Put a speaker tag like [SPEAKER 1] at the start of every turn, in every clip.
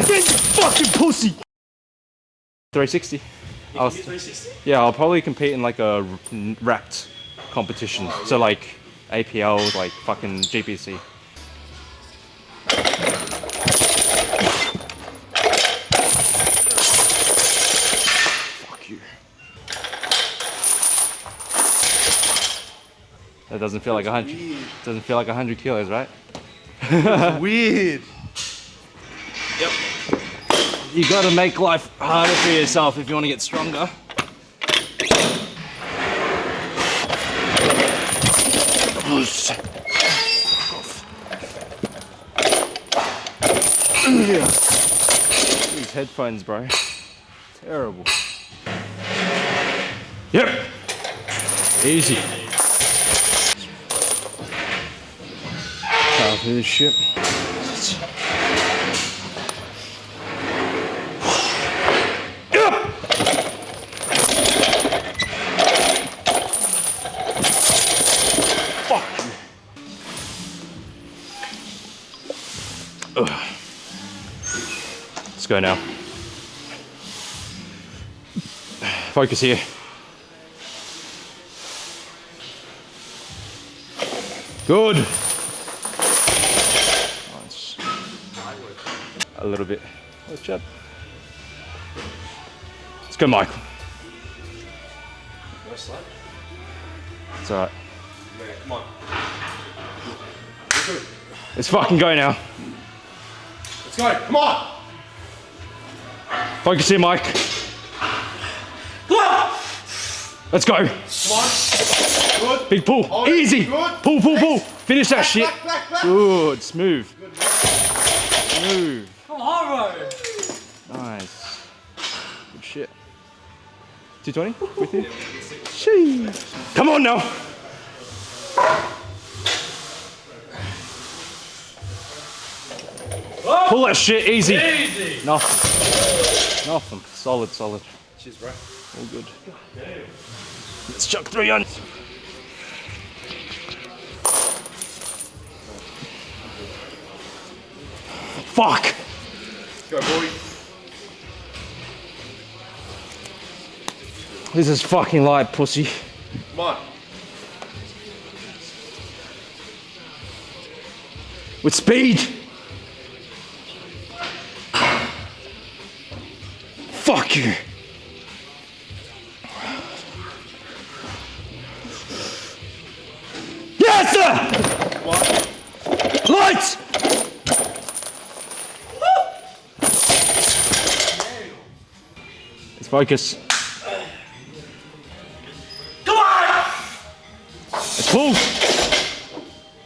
[SPEAKER 1] Fucking pussy! 360.
[SPEAKER 2] You 360?
[SPEAKER 1] Yeah, I'll probably compete in like a wrapped competition. Oh, yeah. So like APL, like fucking GPC. Fuck you. That doesn't feel like 100. Doesn't feel like 100 kilos, right?
[SPEAKER 2] That's weird.
[SPEAKER 1] Yep. You gotta make life harder for yourself if you want to get stronger. These headphones, bro. Terrible. Yep. Easy. Power through this shit. Let's go now. Focus here. Good. Nice. A little bit. Watch up. Let's go, Michael.
[SPEAKER 2] No slap.
[SPEAKER 1] It's alright.
[SPEAKER 2] Yeah, come on.
[SPEAKER 1] Let's fucking go now.
[SPEAKER 2] Let's go, come on!
[SPEAKER 1] Focus here, Mike.
[SPEAKER 2] Come on!
[SPEAKER 1] Let's go.
[SPEAKER 2] Come on. Good.
[SPEAKER 1] Big pull.
[SPEAKER 2] Hold
[SPEAKER 1] Easy.
[SPEAKER 2] it. Good.
[SPEAKER 1] Pull, pull, pull. Finish that shit.
[SPEAKER 2] Back.
[SPEAKER 1] Good. Smooth. Smooth.
[SPEAKER 2] Come on, bro.
[SPEAKER 1] Nice. Good shit. 220 with you? Sheesh. Come on now. Pull that shit. Easy.
[SPEAKER 2] Easy.
[SPEAKER 1] Nothing. Nothing. Solid, solid.
[SPEAKER 2] Cheers, bro.
[SPEAKER 1] All good. Let's chuck 3 on. Fuck!
[SPEAKER 2] Let's go, boy.
[SPEAKER 1] This is fucking light, pussy.
[SPEAKER 2] Come on.
[SPEAKER 1] With speed! Fuck you! Yes, sir!
[SPEAKER 2] What?
[SPEAKER 1] Lights! Let's focus.
[SPEAKER 2] Come on!
[SPEAKER 1] Let's pull.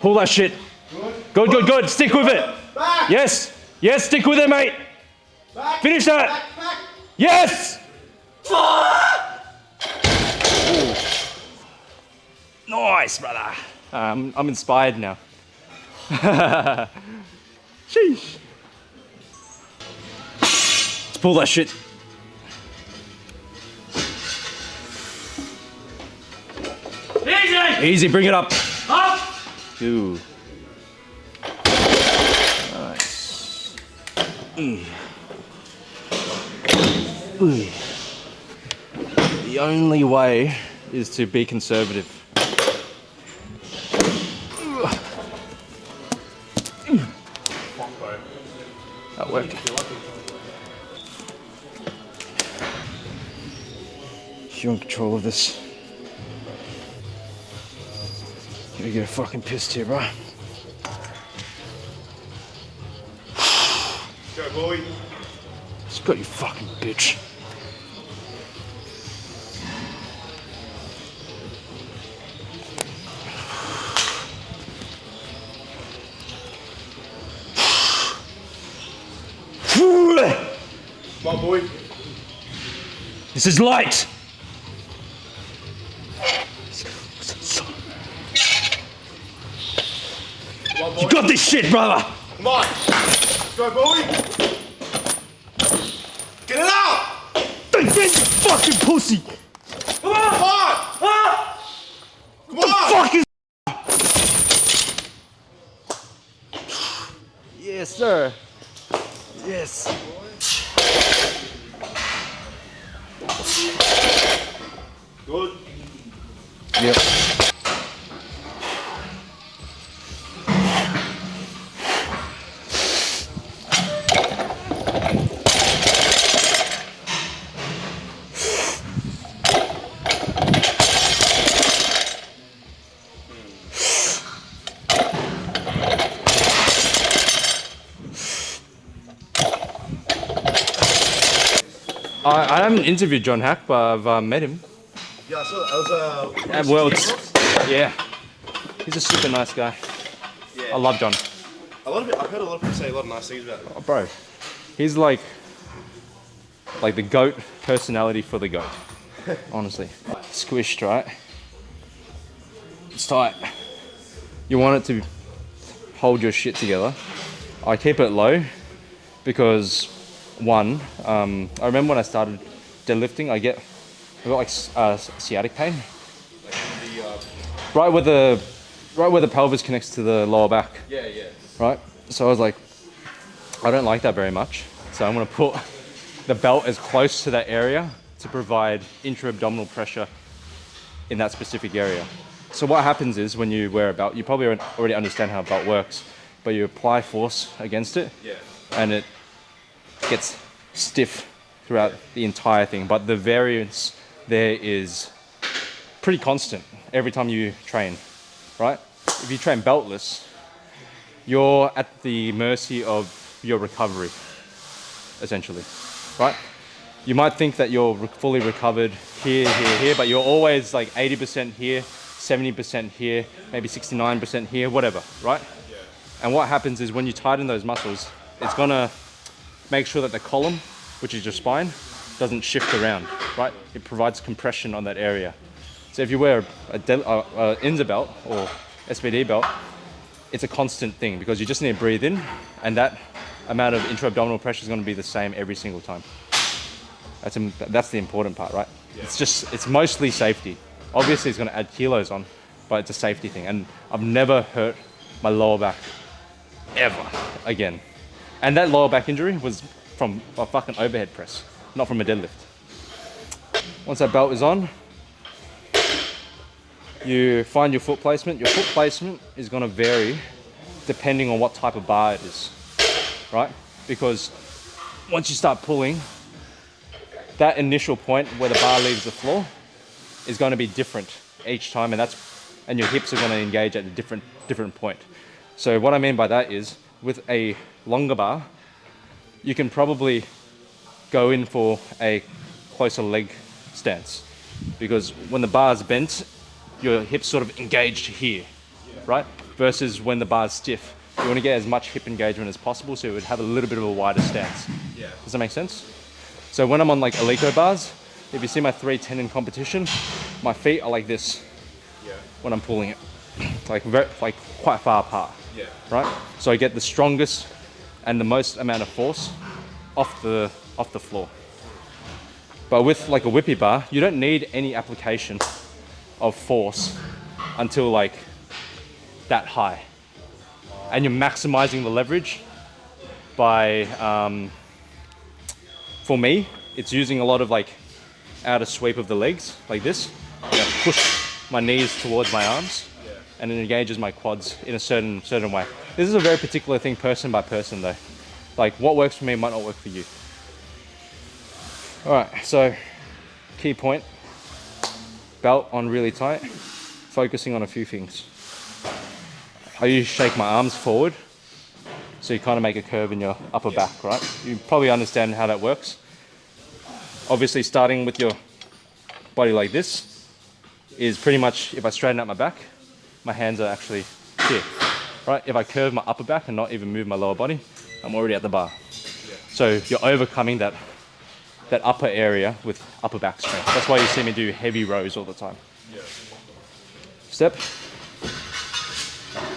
[SPEAKER 1] Pull that shit. Good, good, good. Stick with it.
[SPEAKER 2] Back.
[SPEAKER 1] Yes. Yes, stick with it, mate.
[SPEAKER 2] Back.
[SPEAKER 1] Finish that.
[SPEAKER 2] Back.
[SPEAKER 1] Yes! Nice, brother. I'm inspired now. Sheesh. Let's pull that shit.
[SPEAKER 2] Easy!
[SPEAKER 1] Easy, bring it up.
[SPEAKER 2] Up!
[SPEAKER 1] Ooh. Nice. Ooh. The only way is to be conservative. That worked. You're in control of this. Gonna get fucking pissed here, bro.
[SPEAKER 2] Go, boy.
[SPEAKER 1] Just got you fucking bitch.
[SPEAKER 2] Come on, boy.
[SPEAKER 1] This is light.
[SPEAKER 2] Come on, boy.
[SPEAKER 1] You got this shit, brother.
[SPEAKER 2] Come on. Go, boy. Get it out.
[SPEAKER 1] This fucking pussy.
[SPEAKER 2] Come on. Come on. Come on.
[SPEAKER 1] Fuck is. Yes, sir. Yes.
[SPEAKER 2] Good.
[SPEAKER 1] Yep. I haven't interviewed John Hack, but I've met him
[SPEAKER 2] Yeah, so I was
[SPEAKER 1] at Worlds. Yeah, he's a super nice guy.
[SPEAKER 2] Yeah.
[SPEAKER 1] I love John.
[SPEAKER 2] I've heard a lot of people say a lot of nice things about him.
[SPEAKER 1] Oh, bro, he's like the GOAT personality for the GOAT. Honestly, squished, right? It's tight. You want it to hold your shit together. I keep it low because one, I remember when I started deadlifting, I got like sciatic pain.
[SPEAKER 2] Like the,
[SPEAKER 1] Right where the pelvis connects to the lower back.
[SPEAKER 2] yeah, yeah.
[SPEAKER 1] Right? So I was like, I don't like that very much. So I'm gonna put the belt as close to that area to provide intra-abdominal pressure in that specific area. So what happens is when you wear a belt, you probably already understand how a belt works, but you apply force against it,
[SPEAKER 2] Yeah.
[SPEAKER 1] and it gets stiff throughout the entire thing. But the variance there is pretty constant every time you train, right? If you train beltless, you're at the mercy of your recovery, essentially, right? You might think that you're fully recovered here, but you're always like 80% here, 70% here, maybe 69% here, whatever, right?
[SPEAKER 2] Yeah.
[SPEAKER 1] And what happens is when you tighten those muscles, it's gonna make sure that the column, which is your spine, doesn't shift around, right? It provides compression on that area. So if you wear a INSA belt or SBD belt, it's a constant thing because you just need to breathe in, and that amount of intra-abdominal pressure is going to be the same every single time. That's the important part, right? Yeah. It's mostly safety. Obviously, it's going to add kilos on, but it's a safety thing. And I've never hurt my lower back ever again. And that lower back injury was from a fucking overhead press, not from a deadlift. Once that belt is on, you find your foot placement. Your foot placement is going to vary depending on what type of bar it is, right? Because once you start pulling, that initial point where the bar leaves the floor is going to be different each time, and your hips are going to engage at a different point. So what I mean by that is, with a longer bar, you can probably go in for a closer leg stance, because when the bar is bent, your hips sort of engaged here, right? Versus when the bar is stiff, you want to get as much hip engagement as possible, so it would have a little bit of a wider stance.
[SPEAKER 2] Yeah.
[SPEAKER 1] Does that make sense? So when I'm on like Alico bars, if you see my 310 in competition, my feet are like this.
[SPEAKER 2] Yeah.
[SPEAKER 1] When I'm pulling it, like quite far apart.
[SPEAKER 2] Yeah.
[SPEAKER 1] Right? So I get the strongest and the most amount of force off the floor. But with like a whippy bar, you don't need any application of force until like that high, and you're maximizing the leverage by for me, it's using a lot of like outer sweep of the legs like this. You know, push my knees towards my arms, and it engages my quads in a certain way. This is a very particular thing, person by person though. Like what works for me might not work for you. All right, so key point: belt on really tight, focusing on a few things. I usually shake my arms forward, so you kind of make a curve in your upper back, right? You probably understand how that works. Obviously, starting with your body like this is pretty much, if I straighten out my back, my hands are actually here, right? If I curve my upper back and not even move my lower body, I'm already at the bar. Yeah. So you're overcoming that upper area with upper back strength. That's why you see me do heavy rows all the time.
[SPEAKER 2] Yeah.
[SPEAKER 1] Step.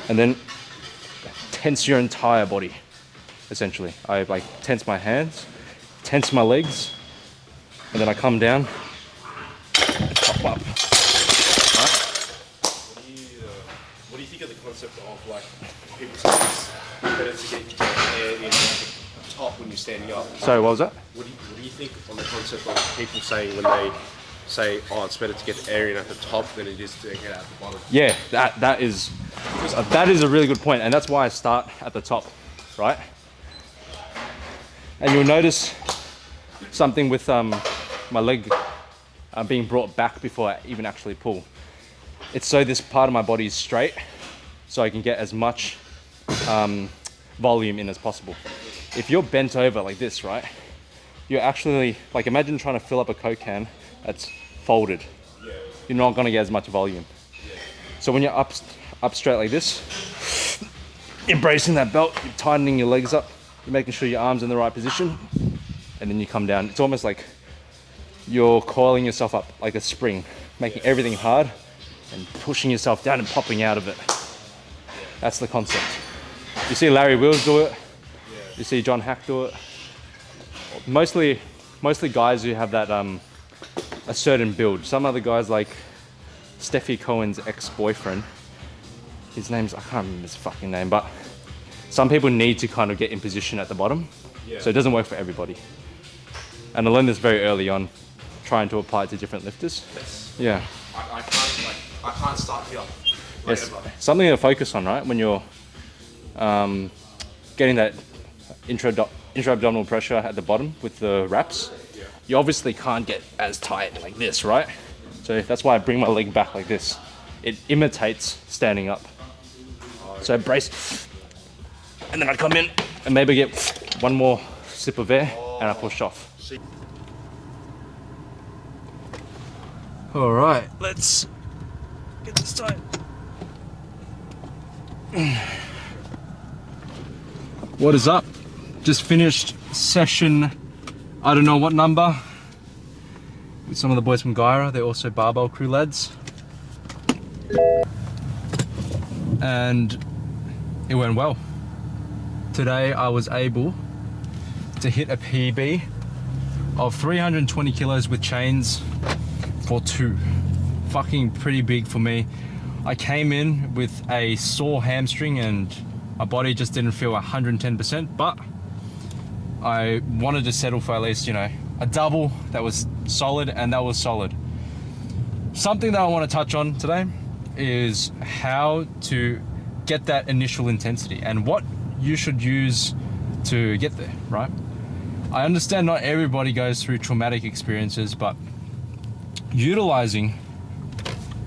[SPEAKER 1] And then tense your entire body, essentially. I like tense my hands, tense my legs, and then I come down and pop up. Right?
[SPEAKER 2] What do you think of the concept of like people say it's better to get your air in like top when you're standing up.
[SPEAKER 1] So what was that?
[SPEAKER 2] What do you think on the concept of people saying when they say, oh, it's better to get the air in at the top than it is to get out the bottom?
[SPEAKER 1] Yeah, that is a really good point, and that's why I start at the top, right? And you'll notice something with my leg being brought back before I even actually pull. It's so this part of my body is straight, so I can get as much volume in as possible. If you're bent over like this, right, you're actually, like, imagine trying to fill up a Coke can that's folded.
[SPEAKER 2] Yeah.
[SPEAKER 1] You're not gonna get as much volume.
[SPEAKER 2] Yeah.
[SPEAKER 1] So when you're up straight like this, embracing that belt, you're tightening your legs up, you're making sure your arm's in the right position, and then you come down. It's almost like you're coiling yourself up like a spring, making everything hard and pushing yourself down and popping out of it. That's the concept. You see Larry Wills do it. You see John Hack do it. Mostly guys who have that a certain build. Some other guys, like Steffi Cohen's ex-boyfriend, his name's, I can't remember his fucking name, but some people need to kind of get in position at the bottom.
[SPEAKER 2] Yeah.
[SPEAKER 1] So it doesn't work for everybody. And I learned this very early on, trying to apply it to different lifters.
[SPEAKER 2] Yes.
[SPEAKER 1] Yeah.
[SPEAKER 2] I can't start here.
[SPEAKER 1] Yes. Something to focus on, right? When you're getting that intra-abdominal pressure at the bottom with the wraps, you obviously can't get as tight like this, right? So that's why I bring my leg back like this. It imitates standing up. So I brace, and then I come in and maybe get one more sip of air, and I push off. All right, let's get this tight. What is up? Just finished session, I don't know what number, with some of the boys from Gyra. They're also Barbell Crew lads. And it went well. Today I was able to hit a PB of 320 kilos with chains for 2. Fucking pretty big for me. I came in with a sore hamstring and my body just didn't feel 110%, but I wanted to settle for at least, you know, a double that was solid, and that was solid. Something that I want to touch on today is how to get that initial intensity and what you should use to get there, right? I understand not everybody goes through traumatic experiences, but utilizing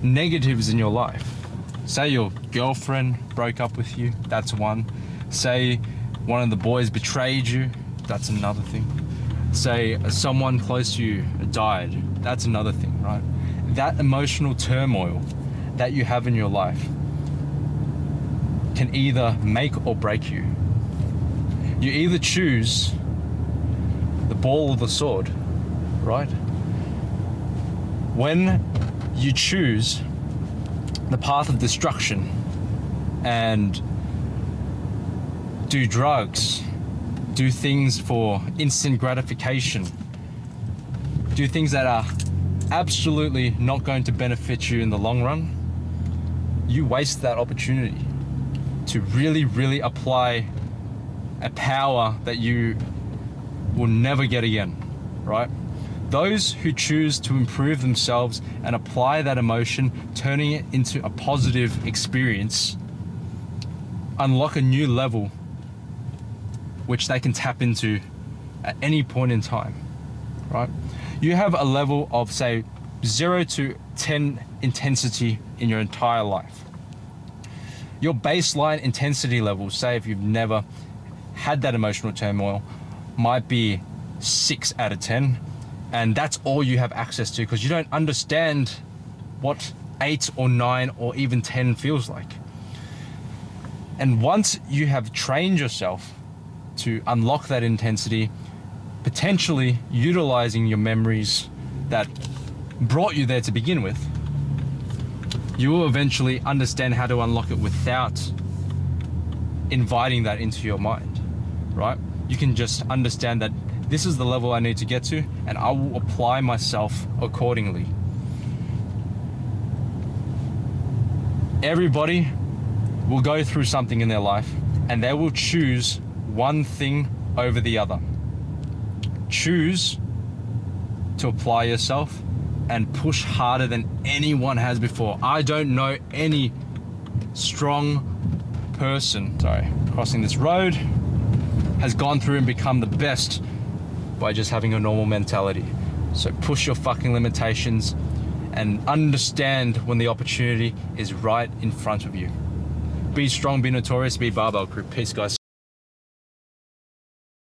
[SPEAKER 1] negatives in your life. Say your girlfriend broke up with you, that's one. Say one of the boys betrayed you, that's another thing. Say someone close to you died, that's another thing, right? That emotional turmoil that you have in your life can either make or break you. You either choose the ball or the sword, right? When you choose the path of destruction and do drugs, do things for instant gratification, do things that are absolutely not going to benefit you in the long run, you waste that opportunity to really apply a power that you will never get again, right? Those who choose to improve themselves and apply that emotion, turning it into a positive experience, unlock a new level which they can tap into at any point in time, right? You have a level of, say, 0 to 10 intensity in your entire life. Your baseline intensity level, say if you've never had that emotional turmoil, might be 6 out of 10. And that's all you have access to because you don't understand what 8 or 9 or even 10 feels like. And once you have trained yourself to unlock that intensity, potentially utilizing your memories that brought you there to begin with, you will eventually understand how to unlock it without inviting that into your mind, right? You can just understand that this is the level I need to get to, and I will apply myself accordingly. Everybody will go through something in their life, and they will choose one thing over the other. Choose to apply yourself and push harder than anyone has before. I don't know any strong person, crossing this road, has gone through and become the best by just having a normal mentality. So push your fucking limitations and understand when the opportunity is right in front of you. Be strong, be notorious, be Barbell Crew. Peace, guys.